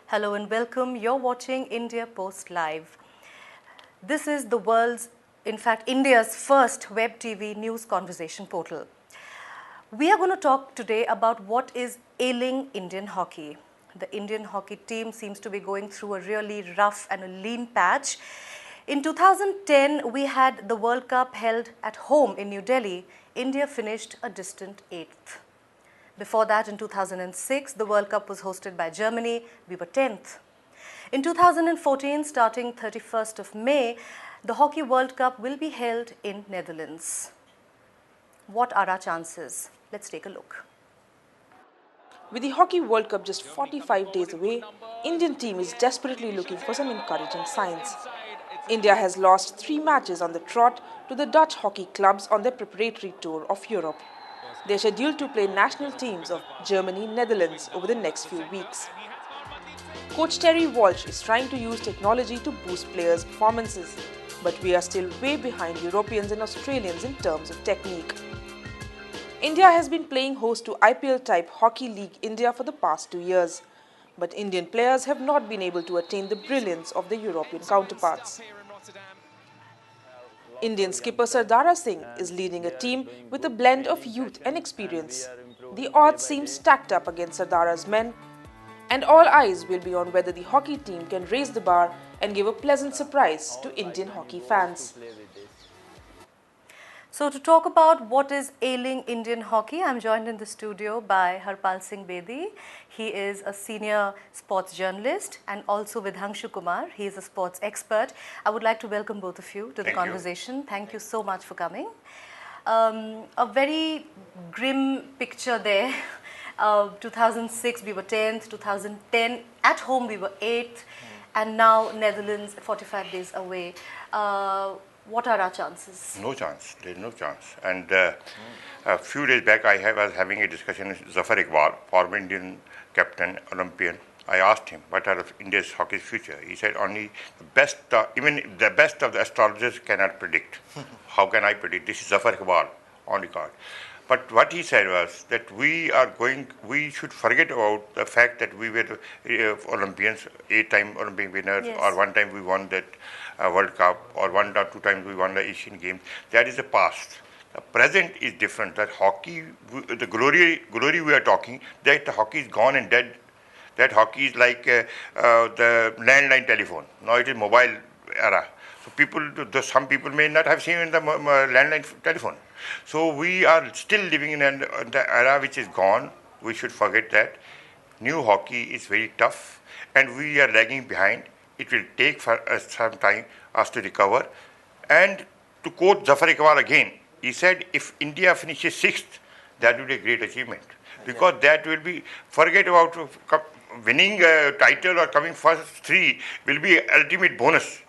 Hello and welcome. You're watching India Post Live. This is the world's, in fact, India's first web TV news conversation portal. We are going to talk today about what is ailing Indian hockey. The Indian hockey team seems to be going through a really rough and a lean patch. In 2010, we had the World Cup held at home in New Delhi. India finished a distant 8th. Before that, in 2006, the World Cup was hosted by Germany. We were 10th. In 2014, starting 31st of May, the Hockey World Cup will be held in Netherlands. What are our chances? Let's take a look. With the Hockey World Cup just 45 days away, Indian team is desperately looking for some encouraging signs. India has lost 3 matches on the trot to the Dutch hockey clubs on their preparatory tour of Europe. They are scheduled to play national teams of Germany, Netherlands over the next few weeks. Coach Terry Walsh is trying to use technology to boost players' performances, but we are still way behind Europeans and Australians in terms of technique. India has been playing host to IPL-type Hockey League India for the past 2 years, but Indian players have not been able to attain the brilliance of their European counterparts. Indian skipper Sardara Singh is leading a team with a blend of youth and experience. The odds seem stacked up against Sardara's men, and all eyes will be on whether the hockey team can raise the bar and give a pleasant surprise to Indian hockey fans. So to talk about what is ailing Indian hockey, I'm joined in the studio by Harpal Singh Bedi. He is a senior sports journalist, and also Vidhanshu Kumar. He is a sports expert. I would like to welcome both of you to the conversation. Thank you so much for coming. A very grim picture there. 2006 we were 10th, 2010 at home we were 8th, and now Netherlands 45 days away. What are our chances? No chance. There is no chance. And a few days back, I was having a discussion with Zafar Iqbal, former Indian captain, Olympian. I asked him, what are India's hockey's future? He said, only the best, even the best of the astrologers cannot predict. How can I predict? This is Zafar Iqbal on record. But what he said was that we should forget about the fact that we were Olympians, 8-time Olympic winners, yes, or one time we won that World Cup, or 1 or 2 times we won the Asian Games. That is the past. The present is different. That hockey, the glory we are talking, that hockey is gone and dead. That hockey is like the landline telephone. Now it is mobile era. So some people may not have seen the landline telephone. So we are still living in an era which is gone. We should forget that. New hockey is very tough, and we are lagging behind. It will take for us some time us to recover. And to quote Zafar Iqbal again, he said, if India finishes 6th, that will be a great achievement. Because that will be, forget about winning a title or coming first 3 will be ultimate bonus.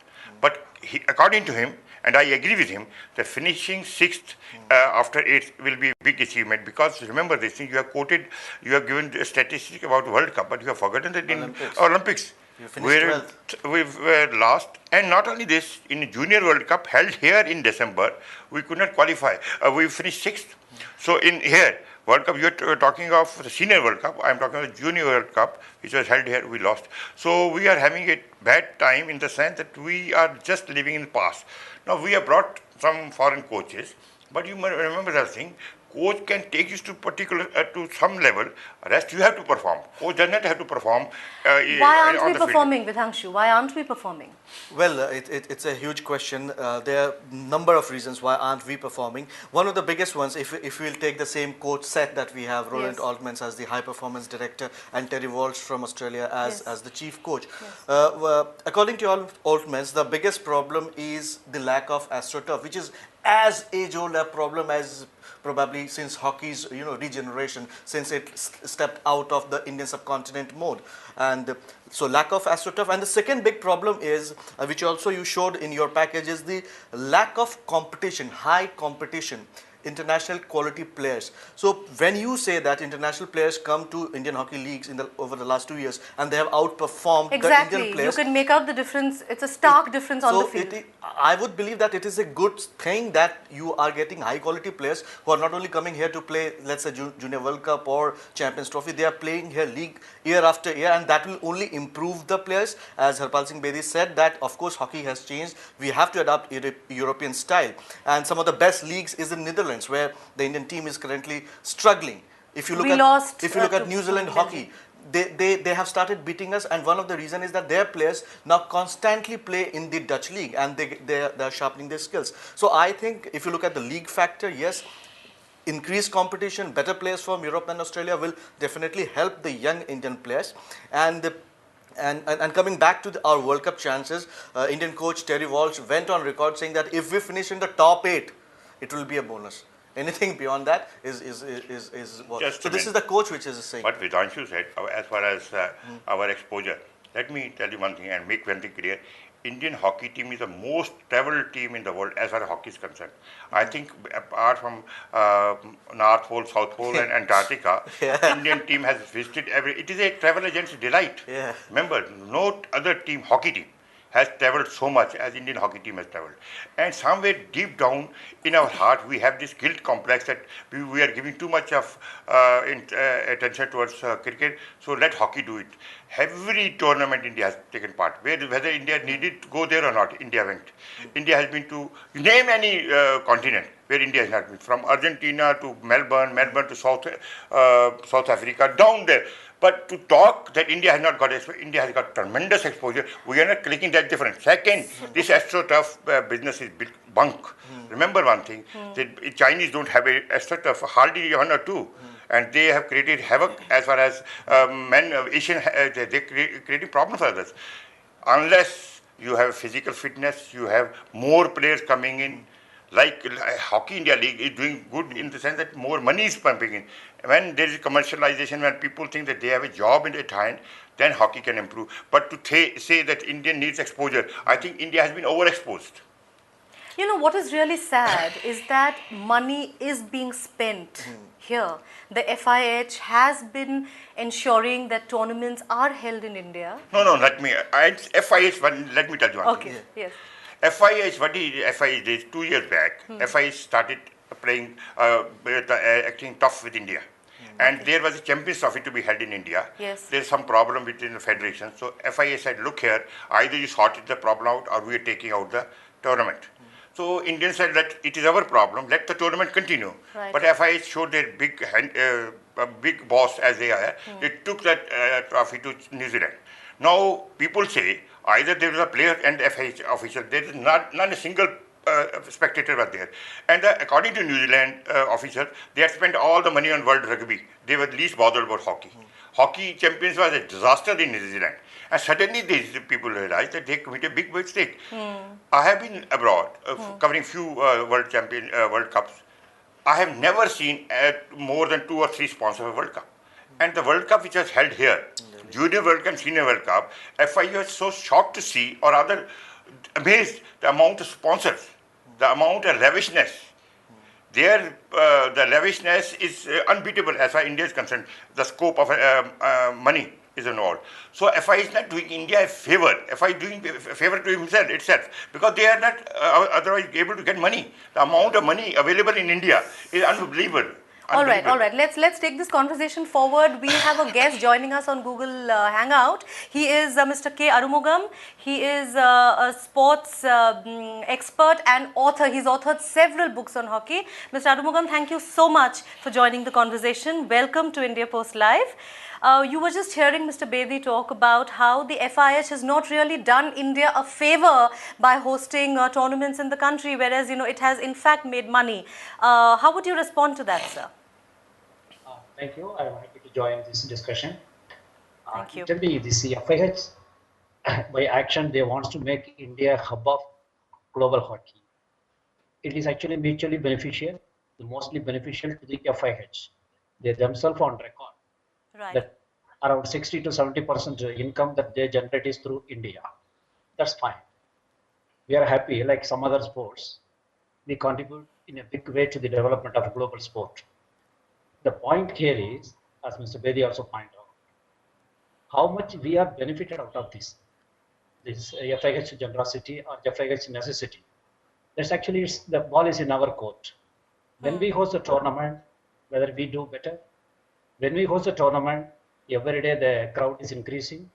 But according to him, and I agree with him, that finishing 6th after 8th will be a big achievement. Because remember this thing, you have quoted, you have given a statistic about World Cup, but you have forgotten that in Olympics, we were lost. And not only this, in the Junior World Cup held here in December, we could not qualify. We finished 6th. So in here, World Cup, you're talking of the Senior World Cup, I'm talking of the Junior World Cup, which was held here, we lost. So we are having a bad time in the sense that we are just living in the past. Now we have brought some foreign coaches, but you must remember that thing, coach can take you to particular to some level. Rest you have to perform. Coach does not have to perform. Why aren't we performing, Vidhanshu? Why aren't we performing? Well, it's a huge question. There are a number of reasons why aren't we performing. One of the biggest ones, if we'll take the same coach set that we have, Roland Altmans as the high performance director and Terry Walsh from Australia as the chief coach. According to Altmans, the biggest problem is the lack of AstroTurf, which is as age-old a problem as probably since hockey's regeneration, since it stepped out of the Indian subcontinent mode. And so lack of AstroTurf. And the second big problem is, which also you showed in your package, is the lack of competition, high competition. international quality players. So when you say that international players come to Indian hockey leagues over the last 2 years and they have outperformed the Exactly. Indian players, You can make out the difference. It's a stark difference on the field. I would believe that it is a good thing that you are getting high quality players who are not only coming here to play, let's say, Junior World Cup or Champions Trophy. They are playing here league year after year, and that will only improve the players. As Harpal Singh Bedi said, that of course hockey has changed. We have to adopt European style, and some of the best leagues is in Netherlands, where the Indian team is currently struggling. If you look at New Zealand hockey, they have started beating us, and one of the reasons is that their players now constantly play in the Dutch league, and they are sharpening their skills. So I think if you look at the league factor, yes, increased competition, better players from Europe and Australia will definitely help the young Indian players. And coming back to our World Cup chances, Indian coach Terry Walsh went on record saying that if we finish in the top 8, it will be a bonus. Anything beyond that is what. So this is the coach which is saying. What Vidhanshu said, as far as our exposure, let me tell you one thing and make one thing clear. Indian hockey team is the most traveled team in the world as far as hockey is concerned. I think apart from North Pole, South Pole and Antarctica, Indian team has visited it is a travel agent's delight. Yeah. Remember, no other team, hockey team, has traveled so much as Indian hockey team has traveled. And somewhere deep down in our heart, we have this guilt complex that we are giving too much of attention towards cricket, so let hockey do it. Every tournament India has taken part. Whether India needed to go there or not, India went. India has been to, name any continent where India has not been. From Argentina to Melbourne, Melbourne to South Africa, down there. But to talk that India has not got exposure, India has got tremendous exposure. We are not clicking that difference. Second, this AstroTurf business is bunk. Remember one thing, the Chinese don't have a AstroTurf, hardly one or two. And they have created havoc as far as Asian, they creating problems for others. Unless you have physical fitness, you have more players coming in. Like Hockey India League is doing good in the sense that more money is pumping in. When there is commercialization, when people think that they have a job in their hand, then hockey can improve. But to say that India needs exposure, I think India has been overexposed. You know, what is really sad is that money is being spent here. The FIH has been ensuring that tournaments are held in India. No, let me tell you one thing. Okay, yes. FIH, what did FIH did 2 years back, FIH started playing, acting tough with India. And there was a Champions Trophy to be held in India. Yes. There's some problem within the federation. So FIH said, look here, either you sorted the problem out or we are taking out the tournament. So Indians said that it is our problem, let the tournament continue. Right. But FIH showed their big boss as they are. They took that trophy to New Zealand. Now people say either there was a player and FIH official, there is not a single spectator was there. And according to New Zealand officials, they had spent all the money on World Rugby. They were least bothered about hockey. Hockey champions was a disaster in New Zealand. And suddenly these people realized that they committed a big mistake. I have been abroad covering few World Cups. I have never seen more than 2 or 3 sponsors of a World Cup. And the World Cup which was held here, Junior World Cup, Senior World Cup, FIU was so shocked to see, or rather amazed, the amount of sponsors, the amount of lavishness. The lavishness is unbeatable as far as India is concerned. The scope of money is involved. So FI is not doing India a favor. FI is doing a favor to itself because they are not otherwise able to get money. The amount of money available in India is unbelievable. All right. Let's take this conversation forward. We have a guest joining us on Google Hangout. He is Mr. K. Arumugam. He is a sports expert and author. He's authored several books on hockey. Mr. Arumugam, thank you so much for joining the conversation. Welcome to India Post Live. You were just hearing Mr. Bedi talk about how the FIH has not really done India a favor by hosting tournaments in the country, whereas it has in fact made money. How would you respond to that, sir? Thank you. I'm happy to join this discussion. Thank you. Actually, this FIH, by action, they want to make India a hub of global hockey. It is actually mutually beneficial, mostly beneficial to the FIH. They themselves on record that around 60 to 70% income that they generate is through India. That's fine. We are happy, like some other sports. We contribute in a big way to the development of global sport. The point here is, as Mr. Bedi also pointed out, how much we are benefited out of this FIH generosity or FIH necessity. That's actually the ball is in our court. When we host a tournament, whether we do better, when we host a tournament, every day the crowd is increasing.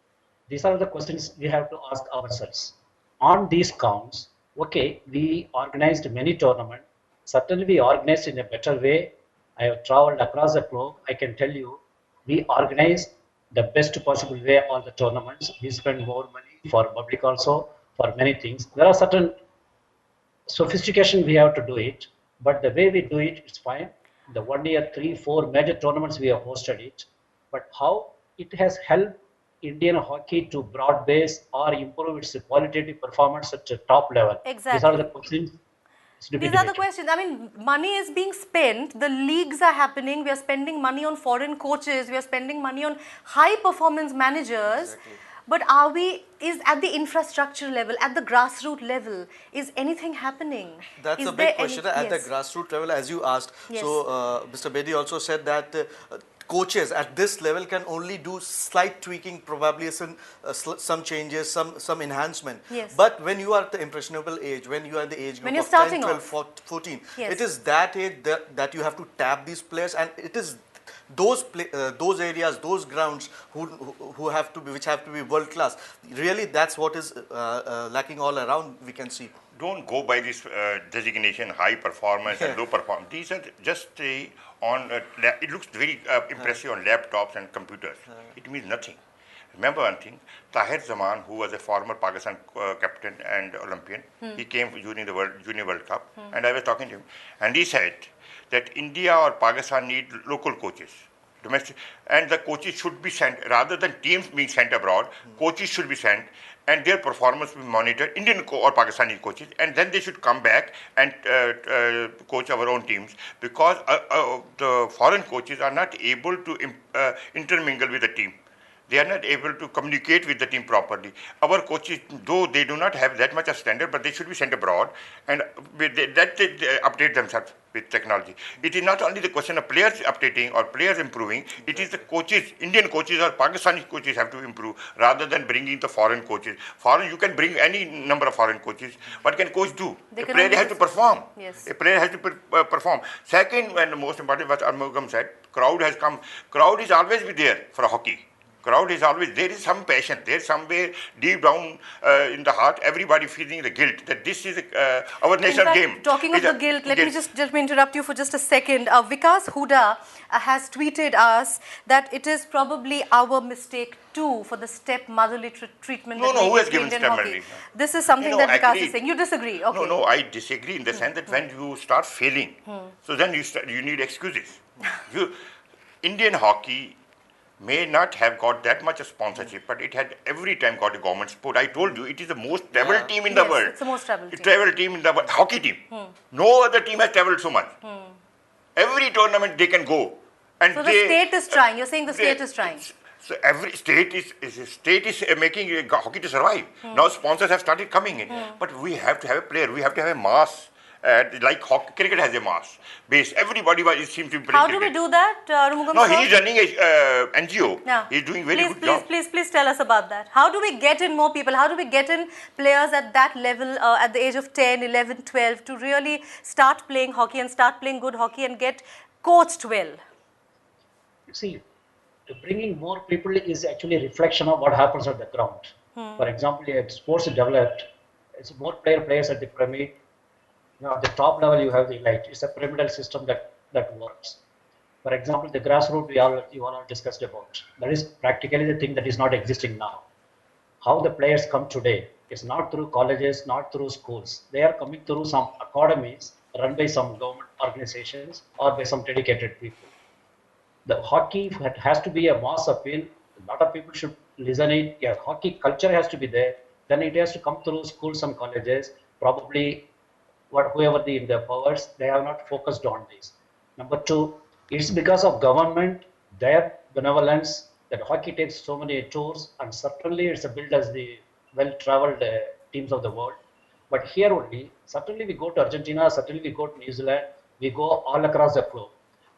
These are the questions we have to ask ourselves. On these counts, okay, we organized many tournaments. Certainly we organized in a better way. I have traveled across the globe. I can tell you, we organized the best possible way all the tournaments. We spend more money for public also, for many things. There are certain sophistication we have to do it, but the way we do it is fine. The 1 year, 3, 4 major tournaments we have hosted it, but how it has helped Indian hockey to broad base or improve its qualitative performance at the top level. Exactly. These are the questions. These are the questions. I mean, money is being spent, the leagues are happening, we are spending money on foreign coaches, we are spending money on high performance managers. Exactly. But are we, is at the infrastructure level, at the grassroots level, is anything happening? That's is a big question at the grassroots level, as you asked. Yes. So, Mr. Bedi also said that coaches at this level can only do slight tweaking, probably some changes, some enhancement. Yes. But when you are at the impressionable age, when you are at the age group of 10, 12, 14, yes, it is that age that you have to tap these players, and it is those areas, those grounds who have to be, which have to be world class. Really, that's what is lacking all around. We can see. Don't go by this designation, high performance and low performance. These are just on. It looks very impressive on laptops and computers. It means nothing. Remember one thing: Tahir Zaman, who was a former Pakistan captain and Olympian, he came during the Junior World Cup, and I was talking to him, and he said that India or Pakistan need local coaches, domestic, and the coaches should be sent, rather than teams being sent abroad, coaches should be sent, and their performance will be monitored, Indian or Pakistani coaches, and then they should come back and coach our own teams, because the foreign coaches are not able to intermingle with the team. They are not able to communicate with the team properly. Our coaches, though they do not have that much of standard, but they should be sent abroad, and they update themselves with technology. It is not only the question of players updating or players improving, it is the coaches, Indian coaches or Pakistani coaches have to improve, rather than bringing the foreign coaches. Foreign, you can bring any number of foreign coaches. What can coach do? A player has to perform. Yes. A player has to perform. Second, and the most important, what Armugam said, crowd has come. Crowd is always be there for hockey. Crowd is always, there is some passion, there is somewhere deep down in the heart, everybody feeling the guilt that this is our national game. Talking of the guilt, let me just interrupt you for just a second. Vikas Huda has tweeted us that it is probably our mistake too for the step-motherly treatment. No, who has given step-motherly? This is something that Vikas is saying. You disagree? Okay. No, I disagree in the sense that when you start failing, so then you need excuses. Indian hockey may not have got that much of sponsorship, but it had every time got a government support. I told you, it is the most traveled team in the world. It's the most traveled team. Traveled team in the world, hockey team. No other team has traveled so much. Every tournament they can go. And so the state is trying. You're saying the state is trying. So every state is making hockey to survive. Now sponsors have started coming in. But we have to have a player. We have to have a mass. Like hockey, cricket has a mass base. Everybody seems to be playing. How do we do that, Arumugam? No, he is running a NGO. Yeah. He's doing very good job. Please tell us about that. How do we get in more people? How do we get in players at that level, at the age of 10, 11, 12, to really start playing hockey and start playing good hockey and get coached well? See, bringing more people is actually a reflection of what happens on the ground. For example, if sports developed, it's more players at the pyramid. At the top level, you have the elite. It's a pyramidal system that works. For example, the grassroots you all discussed about. That is practically the thing that is not existing now. How the players come today is not through colleges, not through schools. They are coming through some academies run by some government organizations or by some dedicated people. The hockey has to be a mass appeal. A lot of people should listen it. Yeah, hockey culture has to be there. Then it has to come through schools and colleges. Probably whoever the powers, they have not focused on this. Number two, it's because of government, their benevolence, that hockey takes so many tours, and certainly it's built as the well-traveled teams of the world. But here only, certainly we go to Argentina, certainly we go to New Zealand, we go all across the globe.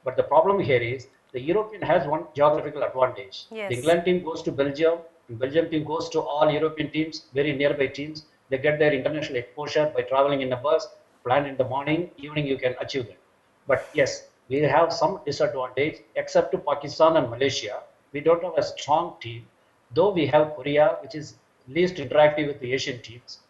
But the problem here is the European has one geographical advantage. The Yes. England team goes to Belgium, and Belgium team goes to all European teams, very nearby teams. They get their international exposure by traveling in a bus, plan in the morning, evening you can achieve that. But yes, we have some disadvantage, except to Pakistan and Malaysia. We don't have a strong team, though we have Korea, which is least interactive with the Asian teams.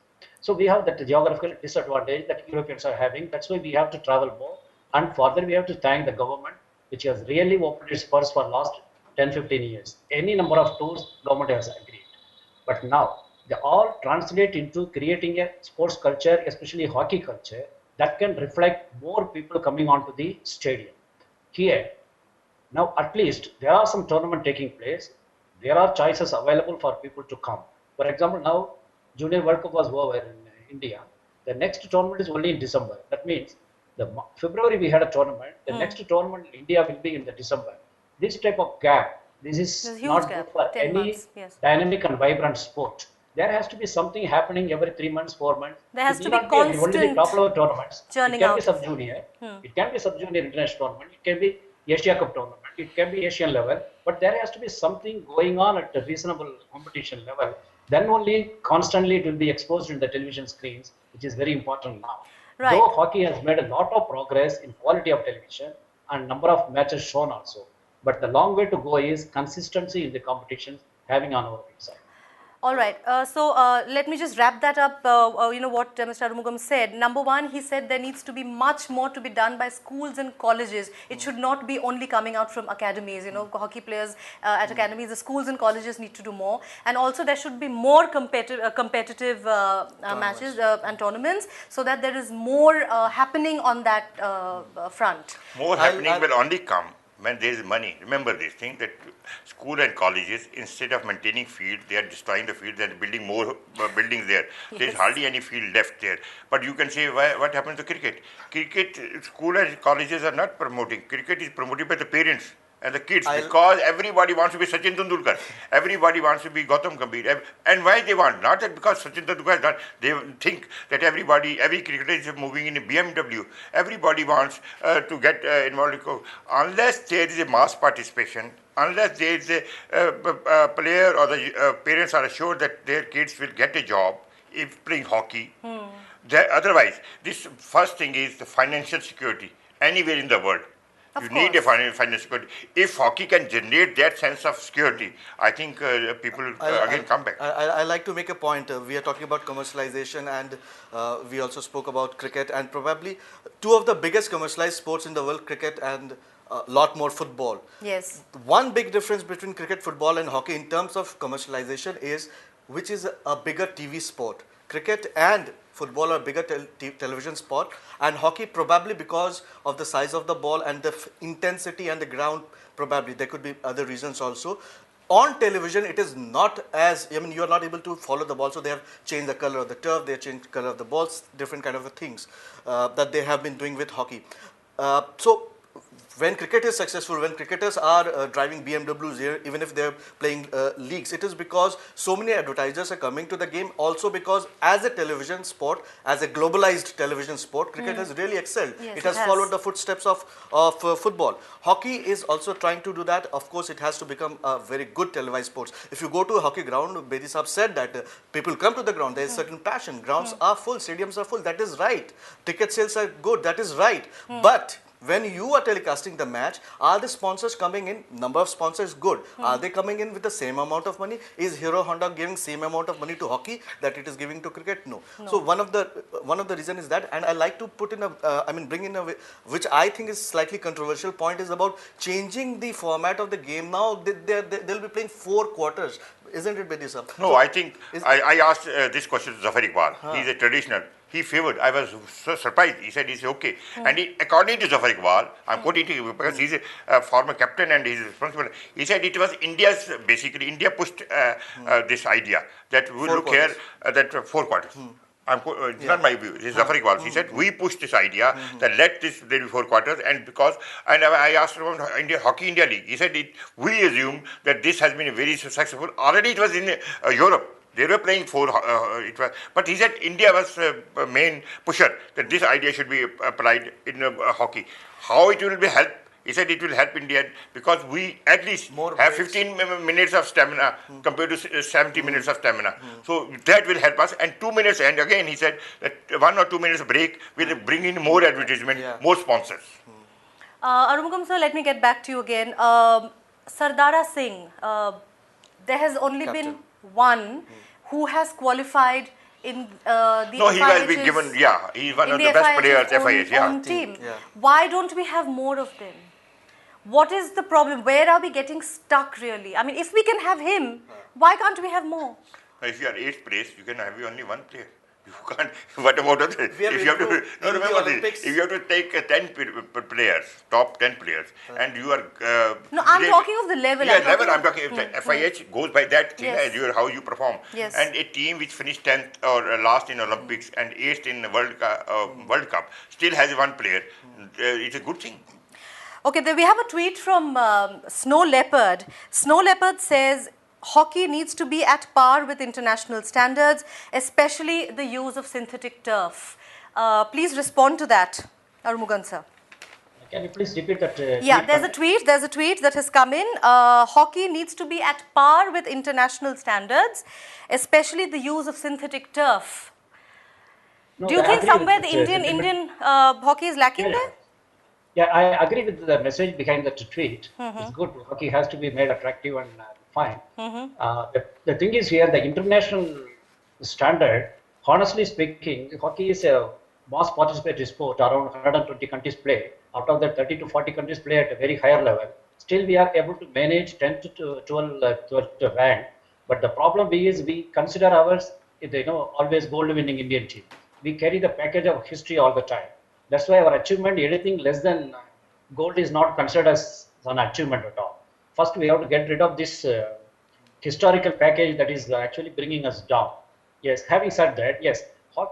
So we have that geographical disadvantage that Europeans are having. That's why we have to travel more. And further, we have to thank the government, which has really opened its purse for last 10, 15 years. Any number of tours, government has agreed. But now they all translate into creating a sports culture, especially hockey culture, that can reflect more people coming onto the stadium. Here, now at least there are some tournament taking place. There are choices available for people to come. For example, now Junior World Cup was over in India. The next tournament is only in December. That means the February we had a tournament. The next tournament in India will be in the December. This type of gap, this There's is a huge not gap, good for 10 any months, yes. dynamic and vibrant sport. There has to be something happening every 3 months, 4 months. There has It to need be not be only the constant top level tournaments. It churning can be out sub of- junior. It can be sub junior international tournament. It can be Asia Cup tournament. It can be Asian level. But there has to be something going on at a reasonable competition level. Then only constantly it will be exposed in the television screens, which is very important now. Right. Though hockey has made a lot of progress in quality of television and number of matches shown also. But the long way to go is consistency in the competitions having on our side. All right. So let me just wrap that up. What Mr. Arumugam said. Number one, he said there needs to be much more to be done by schools and colleges. It should not be only coming out from academies. Hockey players at academies, the schools and colleges need to do more. And also there should be more competitive matches and tournaments, so that there is more happening on that front. More happening will only come when there is money. Remember this thing that school and colleges, instead of maintaining field, they are destroying the field. They are building more buildings there. There is Yes. hardly any field left there. But you can say, what happens to cricket? Cricket, school and colleges are not promoting. Cricket is promoted by the parents and the kids, because everybody wants to be Sachin Tendulkar. Everybody wants to be Gautam Gambhir. And why they want? Not that because Sachin Tendulkar has done. They think that every cricketer is moving in a BMW. Everybody wants to get involved. Unless there is a mass participation, unless there is a player or the parents are assured that their kids will get a job if playing hockey. Otherwise, this first thing is the financial security anywhere in the world. You need a financial security. If hockey can generate that sense of security, I think people again come back. I like to make a point. We are talking about commercialization, and we also spoke about cricket, and probably two of the biggest commercialized sports in the world, cricket and a lot more football. Yes. One big difference between cricket, football and hockey in terms of commercialization is which is a bigger TV sport. Cricket and football are bigger television sport, and hockey probably because of the size of the ball and the intensity and the ground, probably there could be other reasons also. On television, it is not as, you are not able to follow the ball, so they have changed the color of the turf, they have changed the color of the balls, different kind of things that they have been doing with hockey. So when cricket is successful, when cricketers are driving BMWs here, even if they're playing leagues, it is because so many advertisers are coming to the game. Also because as a television sport, as a globalized television sport, cricket has really excelled. Yes, it has followed the footsteps of football. Hockey is also trying to do that. Of course, it has to become a very good televised sport. If you go to a hockey ground, Bedi Saab said that people come to the ground. There is certain passion. Grounds are full. Stadiums are full. That is right. Ticket sales are good. That is right. But when you are telecasting the match, are the sponsors coming in? Number of sponsors good. Are they coming in with the same amount of money? Is Hero Honda giving same amount of money to hockey that it is giving to cricket? No. So one of the reason is that, and I like to put in bring in a way, which I think is slightly controversial point, is about changing the format of the game. Now they'll be playing 4 quarters. Isn't it, Bedi Saab? No, So I think I asked this question to Zafar Iqbal. He's a traditional. He favored. I was so surprised. He said it's okay. And according to Zafar Iqbal, I'm quoting to you because he's a former captain and he's responsible. He said it was India's, basically, India pushed this idea that we look here, that 4 quarters. It's not my view. This is Zafar Iqbal. He said, we pushed this idea that let this there be 4 quarters, and I asked him about Hockey India League. He said, we assume that this has been very successful. Already it was in Europe. They were playing four. But he said India was main pusher that this idea should be applied in hockey. How it will be help? He said it will help India because we at least have 15 minutes of stamina compared to 70 minutes of stamina. So that will help us. And 2 minutes, and again he said that 1 or 2 minutes break will bring in more advertisement, more sponsors. Arumugam sir, let me get back to you again. Sardara Singh, there has only been one who has qualified in the No, he has been given, he's one of the best players, FIH. Team. Why don't we have more of them? What is the problem? Where are we getting stuck really? I mean, if we can have him, why can't we have more? If you are 8th place, you can have only one player. You can't. What about others? If you have to, no, remember this. If you have to take 10 players, top 10 players, and you are. No, I'm talking of the level. Yeah, level. I'm talking. FIH goes by that thing as how you perform. Yes. And a team which finished 10th or last in Olympics and 8th in World Cup still has one player. It's a good thing. Okay, then we have a tweet from Snow Leopard. Snow Leopard says, hockey needs to be at par with international standards, especially the use of synthetic turf. Please respond to that, Arumugan sir. Can you please repeat that? Yeah, there's a tweet that has come in. Hockey needs to be at par with international standards, especially the use of synthetic turf. No, do you think somewhere the Indian hockey is lacking there? Yeah, I agree with the message behind that tweet. It's good. Hockey has to be made attractive and fine. The thing is here, the international standard, honestly speaking, hockey is a mass participatory sport. Around 120 countries play. Out of that, 30 to 40 countries play at a very higher level. Still, we are able to manage 10 to 12 rank. But the problem is we consider ours, always gold-winning Indian team. We carry the package of history all the time. That's why our achievement, anything less than gold is not considered as an achievement at all. First, we have to get rid of this historical package that is actually bringing us down. Yes, having said that, yes,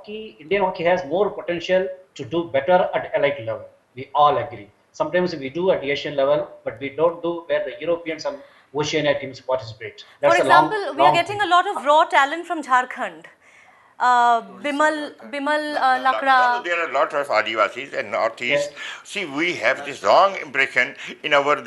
Indian hockey has more potential to do better at elite level. We all agree. Sometimes we do at Asian level, but we don't do where the Europeans and Oceania teams participate. That's for example, we are getting a lot of raw talent from Jharkhand. Bimal Lakra. There are a lot of Adivasis and Northeast. Yes. See, we have this wrong impression in our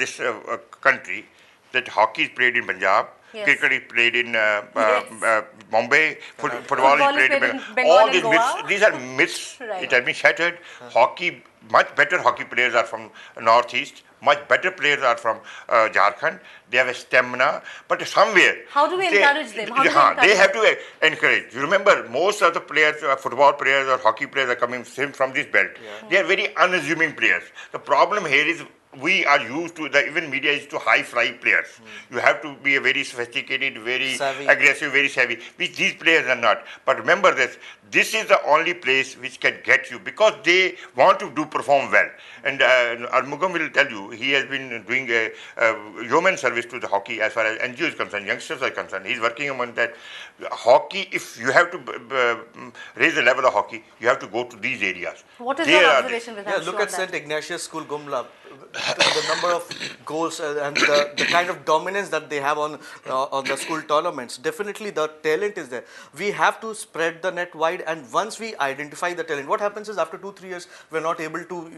country that hockey is played in Punjab, cricket is played in Mumbai, football is played in Bengal. All these myths, these are myths. Right. It has been shattered. Hockey, much better hockey players are from Northeast. Much better players are from Jharkhand. They have a stamina, but somewhere. How do we encourage them? They have to encourage. You remember, most of the players, football players or hockey players, are coming from this belt. Yeah. They are very unassuming players. The problem here is we are used to, even media is to high-fly players. You have to be a very sophisticated, very savvy. Aggressive, very savvy, which these players are not. But remember this is the only place which can get you because they want to perform well. And Arumugam will tell you, he has been doing a yeoman service to the hockey as far as NGO is concerned, youngsters are concerned. He's working on that. Hockey, if you have to raise the level of hockey, you have to go to these areas. What is your observation with that? Look at St. Ignatius School, Gumla. The number of goals and the kind of dominance that they have on the school tournaments. Definitely the talent is there. We have to spread the net wide, and once we identify the talent, what happens is after 2-3 years we're not able to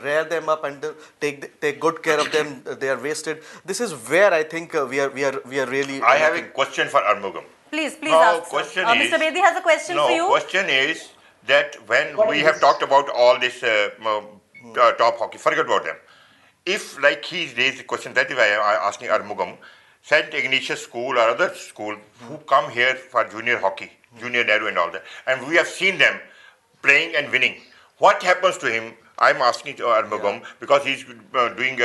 rear them up and take good care of them. They are wasted. This is where I think we are really. I have a question for Arumugam. Please ask. Mr. Bedi has a question for you. No, question is that when we have talked about all this top hockey, forget about them. If, like he raised the question, that is why I am asking Arumugam, St. Ignatius School or other school who come here for junior hockey, junior Nehru and all that, and we have seen them playing and winning. What happens to him? I am asking to Arumugam because he's doing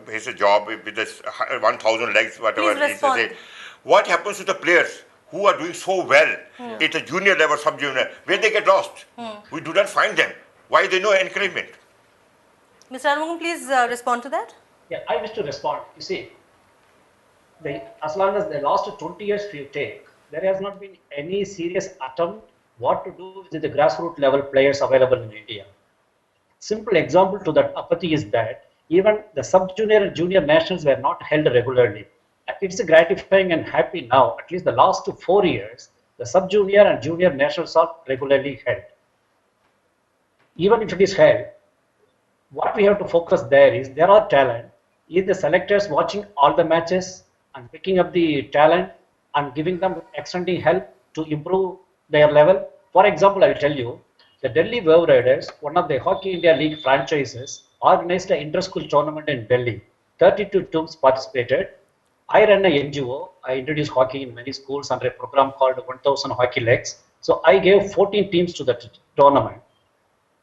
his job with this 1,000 legs, whatever it is. What happens to the players who are doing so well at the junior level, sub-junior, where they get lost? We do not find them. Why there is no encouragement? Mr. Arumugam, please respond to that. Yeah, I wish to respond. You see, as long as the last 20 years you take, there has not been any serious attempt what to do with the grassroots level players available in India. Simple example to that apathy is that even the sub-junior and junior nationals were not held regularly. It's gratifying and happy now. At least the last 4 years, the sub-junior and junior nationals are regularly held. Even if it is held, what we have to focus there is there are talent. Is the selectors watching all the matches and picking up the talent and giving them extending help to improve their level? For example, I will tell you, the Delhi Wave Riders, one of the Hockey India League franchises, organized an inter-school tournament in Delhi. 32 teams participated. I run a NGO. I introduced hockey in many schools under a program called 1000 Hockey Legs. So I gave 14 teams to the tournament.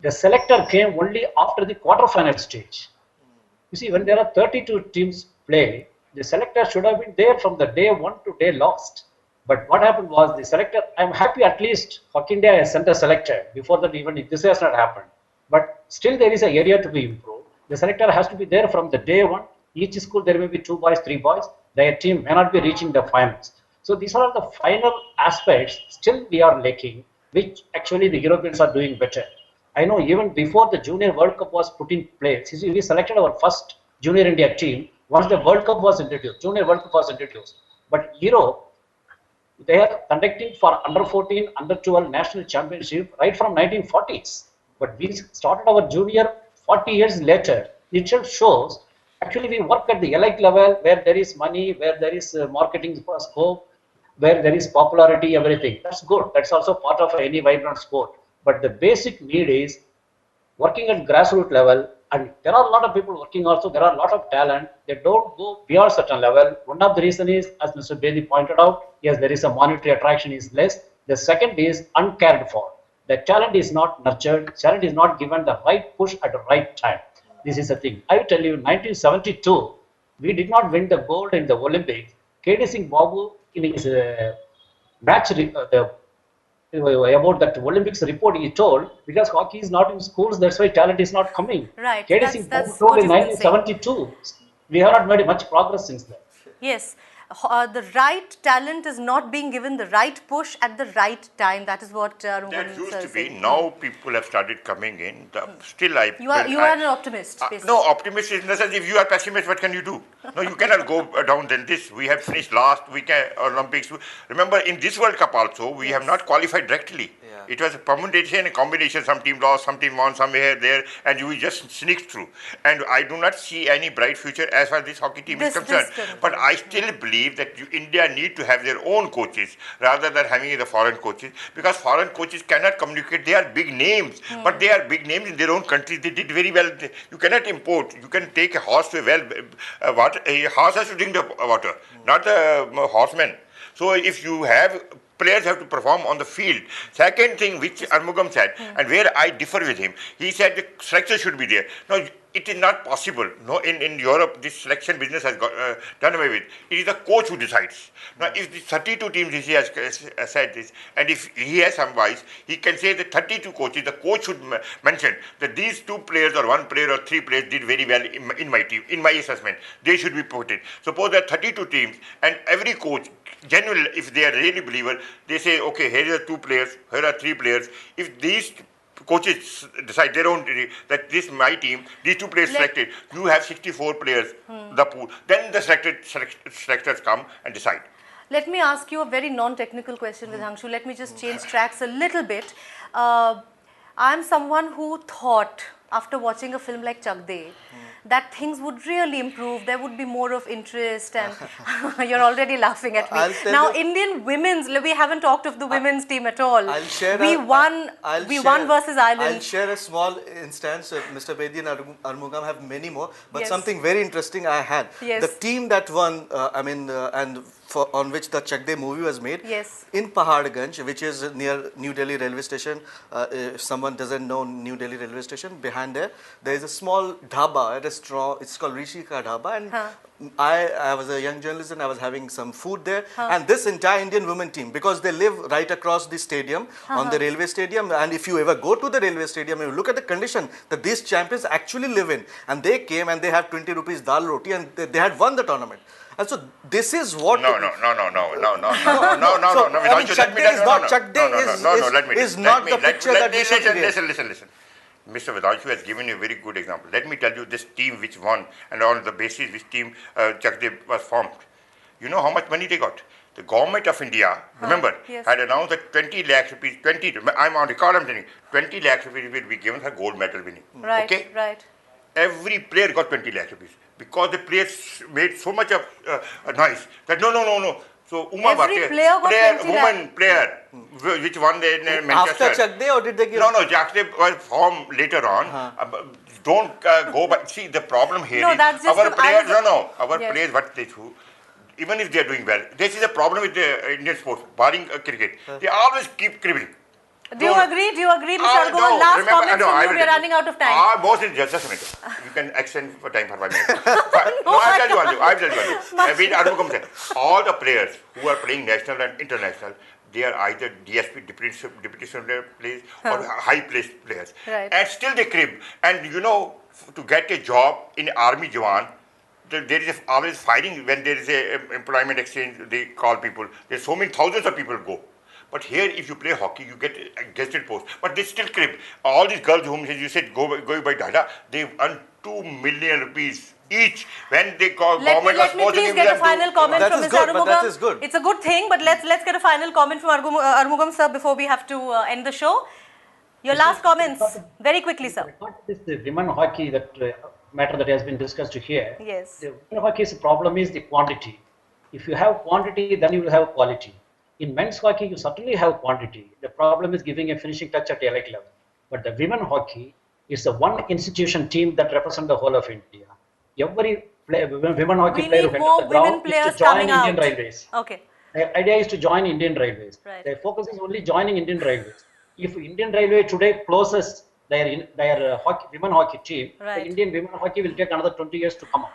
The selector came only after the quarterfinal stage. You see, when there are 32 teams play, the selector should have been there from the day one to day last. But what happened was the selector, I'm happy at least Hockey India has sent a selector. Before that, even this has not happened. But still there is an area to be improved. The selector has to be there from the day one. Each school there may be 2 boys, 3 boys. Their team may not be reaching the finals. So these are the final aspects still we are lacking, which actually the Europeans are doing better. I know even before the Junior World Cup was put in place, we selected our first Junior India team once the World Cup was introduced, Junior World Cup was introduced. But Europe, they are conducting for under 14, under 12 national championship right from 1940s. But we started our junior 40 years later. It just shows actually we work at the elite level where there is money, where there is marketing scope, where there is popularity, everything. That's good. That's also part of any vibrant sport. But the basic need is working at grassroots level, and there are a lot of people working also. There are a lot of talent. They don't go beyond certain level. One of the reason is, as Mr. Bedi pointed out, yes, there is a monetary attraction is less. The second is uncared for. The talent is not nurtured. Talent is not given the right push at the right time. This is the thing. I will tell you, 1972, we did not win the gold in the Olympics. KD Singh Babu in his match about that Olympics report he told, because hockey is not in schools, that's why talent is not coming. Right. KD Singh Babu told in 1972. We have not made much progress since then. Yes. The right talent is not being given the right push at the right time. That is what that used to be. Now people have started coming in. Still, you are an optimist. No, optimist in the sense, if you are pessimist, what can you do? No, you cannot go down than this. We have finished last weekend Olympics. Remember, in this World Cup also, we have not qualified directly. Yeah. It was a permutation, a combination. Some team lost, some team won, some here, there, and we just sneaked through. And I do not see any bright future as far as this hockey team is concerned. But I still believe that India need to have their own coaches rather than having the foreign coaches, because foreign coaches cannot communicate. They are big names, but they are big names in their own country. They did very well. You cannot import. You can take a horse to a well. A horse has to drink the water, not the horseman. So if you have players have to perform on the field. Second thing which Armugam said, and where I differ with him, he said the structure should be there. Now, it is not possible. No, in Europe, this selection business has got done away with. It is the coach who decides. Now, if the 32 teams, he has said this, and if he has some wise, he can say the 32 coaches, the coach should mention that these 2 players or 1 player or 3 players did very well in my team, in my assessment. They should be put in. Suppose there are 32 teams, and every coach, genuinely, if they are really believer, they say, okay, here are 2 players, here are 3 players. If these coaches decide their own that this is my team, these 2 players selected, you have 64 players, the pool. Then the selectors come and decide. Let me ask you a very non-technical question with Hangshu. Let me just change tracks a little bit. I'm someone who thought, after watching a film like Chak De, that things would really improve, there would be more of interest, and you're already laughing at me. Now, Indian women's, we haven't talked of the women's team at all. We won versus Ireland. I'll share a small instance. Mr. Bedi and Armugam have many more, but something very interesting I had. The team that won, on which the Chak De movie was made, in Paharganj, which is near New Delhi railway station. If someone doesn't know New Delhi railway station, behind there is a small dhaba, a restaurant. It's called Rishika Dhaba, and I was a young journalist and I was having some food there. And this entire Indian women team, because they live right across the stadium, on the railway stadium, and if you ever go to the railway stadium, you look at the condition that these champions actually live in, and they came and they had 20 rupees dal roti, and they had won the tournament. And so this is what. No. Chak De is not. Chak De is not the picture that we should create. Listen. Mr. Vedhanshu has given you a very good example. Let me tell you this team which won and on the basis which team Chak De was formed. You know how much money they got? The government of India, remember, yes. had announced that 20 lakhs rupees, I'm on record, I'm telling you, 20 lakhs rupees will be given for gold medal winning. Right, Okay? right. Every player got 20 lakhs rupees because the players made so much of noise that no. So Uma Every Bhatia, player got 20 lakh. woman player, which won the Manchester. After Chak De, or did they give? No, Chak was formed later on. Don't go by. See, the problem here No, is that's just our the- players. I was- Our Yes. players, what they do, even if they are doing well, this is a problem with the Indian sports, barring cricket. They always keep cribbing. Do you agree? Do you agree, Mr. Argumon? No, Last remember, comments no, from I you. will We are tell running out of time. Most is just a minute. You can extend for time for 5 minutes. I'll tell you one thing. I'll tell you one thing. With Arumugam said, all the players who are playing national and international, they are either DSP, deputy secretary players, or high-placed players. Right. And still they crib. And you know, to get a job in Army Jawan, there is always fighting when there is a employment exchange. They call people. There's so many thousands of people go. But here, if you play hockey, you get a guested post. But they still crib. All these girls whom you said go by data, they earn 2 million rupees each when they call Let me please get a final comment That from is Mr. good, but that Arumugam. is good. It's a good thing, but let's get a final comment from Arumugam sir before we have to end the show. Your last comments, very quickly, sir. Not this the women hockey that matter that has been discussed here. Yes. The women hockey's problem is the quantity. If you have quantity, then you will have quality. In men's hockey, you certainly have quantity. The problem is giving a finishing touch at elite level. But the women hockey is the one institution team that represents the whole of India. Every women hockey We player need who more enters the ground women is players to join coming Indian out. Railways. Okay. The idea is to join Indian Railways. Right. Their focus is only joining Indian Railways. If Indian Railway today closes their women hockey team, Right. the Indian women hockey will take another 20 years to come up.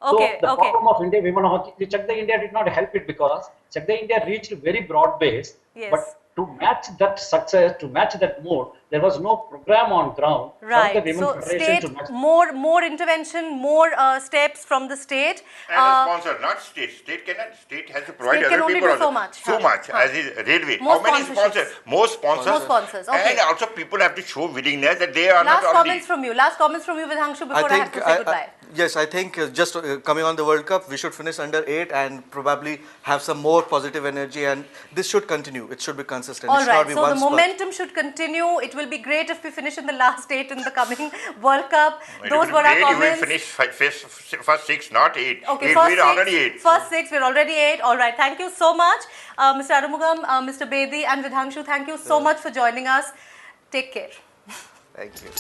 Okay, So the okay. problem of Indian women hockey, the Chak De India did not help it because Chak De India reached very broad base. Yes. But to match that success, to match that mood, there was no program on ground from the Right. Women's So Federation state, to match. more intervention, more steps from the state. And a sponsor, not state. State has to provide State can other only people do also. so much. So much, as is railway. More How many sponsorships. sponsors? More sponsors. More sponsors, okay. And also people have to show willingness that they are Last not already. comments from you. Last comments from you, Vidhanshu, before I have to say goodbye. Yes, I think just coming on the World Cup, we should finish under 8 and probably have some more positive energy, and this should continue. It should be consistent. It All should right, not be so one the spurt. momentum should continue. It will be great if we finish in the last 8 in the coming World Cup. It Those would were be our great if we comments. finish first 6, not 8. Okay, We're already 8. First 6, we're already 8. All right, thank you so much. Mr. Arumugam, Mr. Bedi and Vidhanshu, thank you so much for joining us. Take care. Thank you.